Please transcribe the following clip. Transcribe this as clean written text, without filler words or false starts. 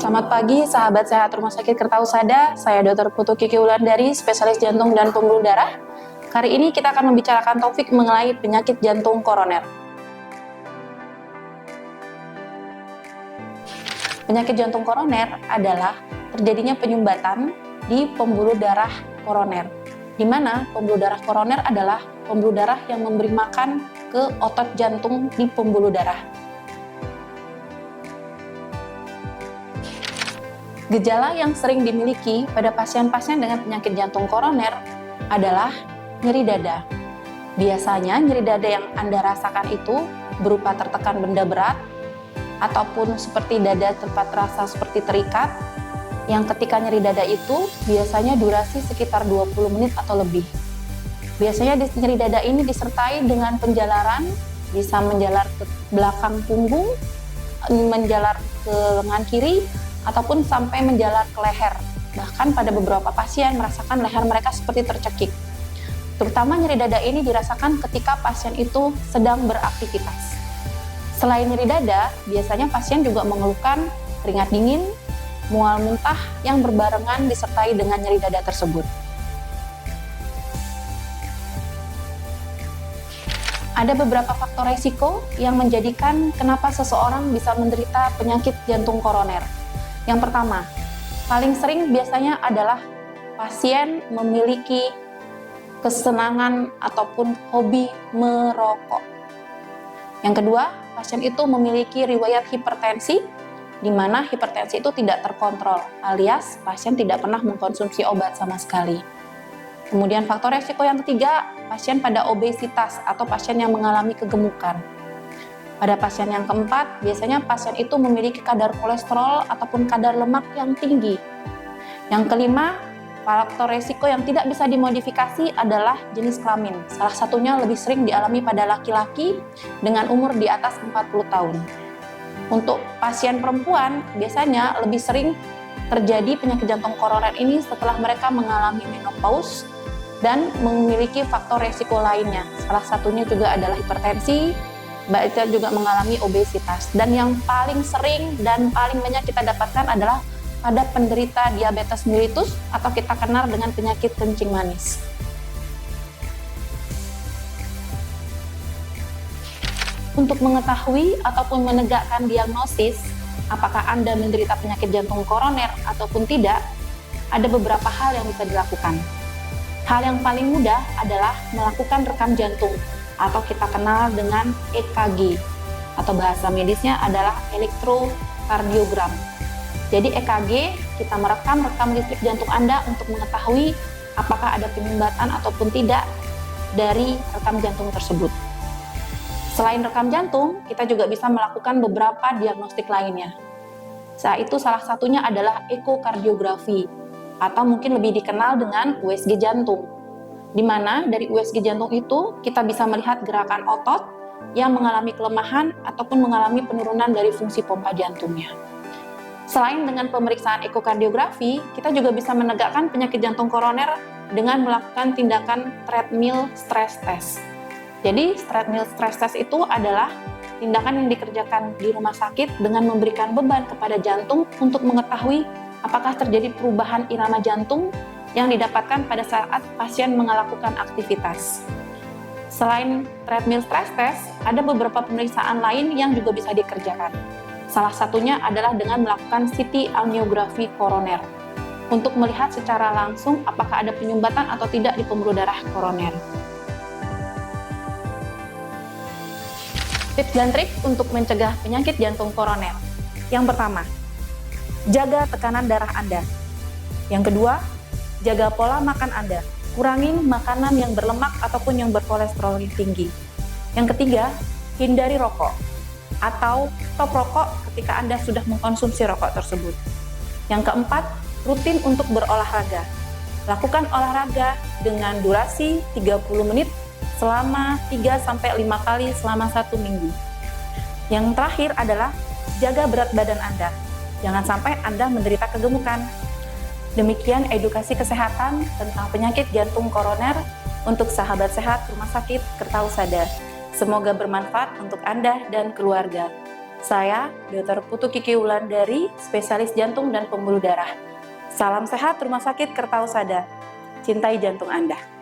Selamat pagi, sahabat sehat Rumah Sakit Kertausada. Saya Dr. Putu Kiki Wulandari, spesialis jantung dan pembuluh darah. Kali ini kita akan membicarakan topik mengenai penyakit jantung koroner. Penyakit jantung koroner adalah terjadinya penyumbatan di pembuluh darah koroner, di mana pembuluh darah koroner adalah pembuluh darah yang memberi makan ke otot jantung di pembuluh darah. Gejala yang sering dimiliki pada pasien-pasien dengan penyakit jantung koroner adalah nyeri dada. Biasanya nyeri dada yang Anda rasakan itu berupa tertekan benda berat ataupun seperti dada tempat terasa seperti terikat, yang ketika nyeri dada itu biasanya durasi sekitar 20 menit atau lebih. Biasanya nyeri dada ini disertai dengan penjalaran, bisa menjalar ke belakang punggung, menjalar ke lengan kiri, ataupun sampai menjalar ke leher. Bahkan pada beberapa pasien merasakan leher mereka seperti tercekik. Terutama nyeri dada ini dirasakan ketika pasien itu sedang beraktivitas. Selain nyeri dada, biasanya pasien juga mengeluhkan keringat dingin, mual muntah yang berbarengan disertai dengan nyeri dada tersebut. Ada beberapa faktor resiko yang menjadikan kenapa seseorang bisa menderita penyakit jantung koroner. Yang pertama, paling sering biasanya adalah pasien memiliki kesenangan ataupun hobi merokok. Yang kedua, pasien itu memiliki riwayat hipertensi, di mana hipertensi itu tidak terkontrol, alias pasien tidak pernah mengkonsumsi obat sama sekali. Kemudian faktor resiko yang ketiga, pasien pada obesitas atau pasien yang mengalami kegemukan. Pada pasien yang keempat, biasanya pasien itu memiliki kadar kolesterol ataupun kadar lemak yang tinggi. Yang kelima, faktor resiko yang tidak bisa dimodifikasi adalah jenis kelamin. Salah satunya lebih sering dialami pada laki-laki dengan umur di atas 40 tahun. Untuk pasien perempuan, biasanya lebih sering terjadi penyakit jantung koroner ini setelah mereka mengalami menopause dan memiliki faktor resiko lainnya. Salah satunya juga adalah hipertensi, mereka juga mengalami obesitas. Dan yang paling sering dan paling banyak kita dapatkan adalah pada penderita diabetes mellitus atau kita kenal dengan penyakit kencing manis. Untuk mengetahui ataupun menegakkan diagnosis apakah Anda menderita penyakit jantung koroner ataupun tidak, ada beberapa hal yang bisa dilakukan. Hal yang paling mudah adalah melakukan rekam jantung atau kita kenal dengan EKG, atau bahasa medisnya adalah elektrokardiogram. Jadi EKG, kita merekam listrik jantung Anda untuk mengetahui apakah ada penyumbatan ataupun tidak dari rekam jantung tersebut. Selain rekam jantung, kita juga bisa melakukan beberapa diagnostik lainnya. Itu salah satunya adalah ekokardiografi, atau mungkin lebih dikenal dengan USG jantung, di mana dari USG jantung itu kita bisa melihat gerakan otot yang mengalami kelemahan ataupun mengalami penurunan dari fungsi pompa jantungnya. Selain dengan pemeriksaan ekokardiografi, kita juga bisa menegakkan penyakit jantung koroner dengan melakukan tindakan treadmill stress test. Jadi, treadmill stress test itu adalah tindakan yang dikerjakan di rumah sakit dengan memberikan beban kepada jantung untuk mengetahui apakah terjadi perubahan irama jantung yang didapatkan pada saat pasien melakukan aktivitas. Selain treadmill stress test, ada beberapa pemeriksaan lain yang juga bisa dikerjakan. Salah satunya adalah dengan melakukan CT angiografi koroner untuk melihat secara langsung apakah ada penyumbatan atau tidak di pembuluh darah koroner. Tips dan trik untuk mencegah penyakit jantung koroner. Yang pertama, jaga tekanan darah Anda. Yang kedua, jaga pola makan Anda, kurangi makanan yang berlemak ataupun yang berkolesterol tinggi. Yang ketiga, hindari rokok atau stop rokok ketika Anda sudah mengkonsumsi rokok tersebut. Yang keempat, rutin untuk berolahraga. Lakukan olahraga dengan durasi 30 menit selama 3-5 kali selama 1 minggu. Yang terakhir adalah jaga berat badan Anda. Jangan sampai Anda menderita kegemukan. Demikian edukasi kesehatan tentang penyakit jantung koroner untuk sahabat sehat Rumah Sakit Kertausada. Semoga bermanfaat untuk Anda dan keluarga. Saya, Dr. Putu Kiki Wulandari, spesialis jantung dan pembuluh darah. Salam sehat Rumah Sakit Kertausada. Cintai jantung Anda.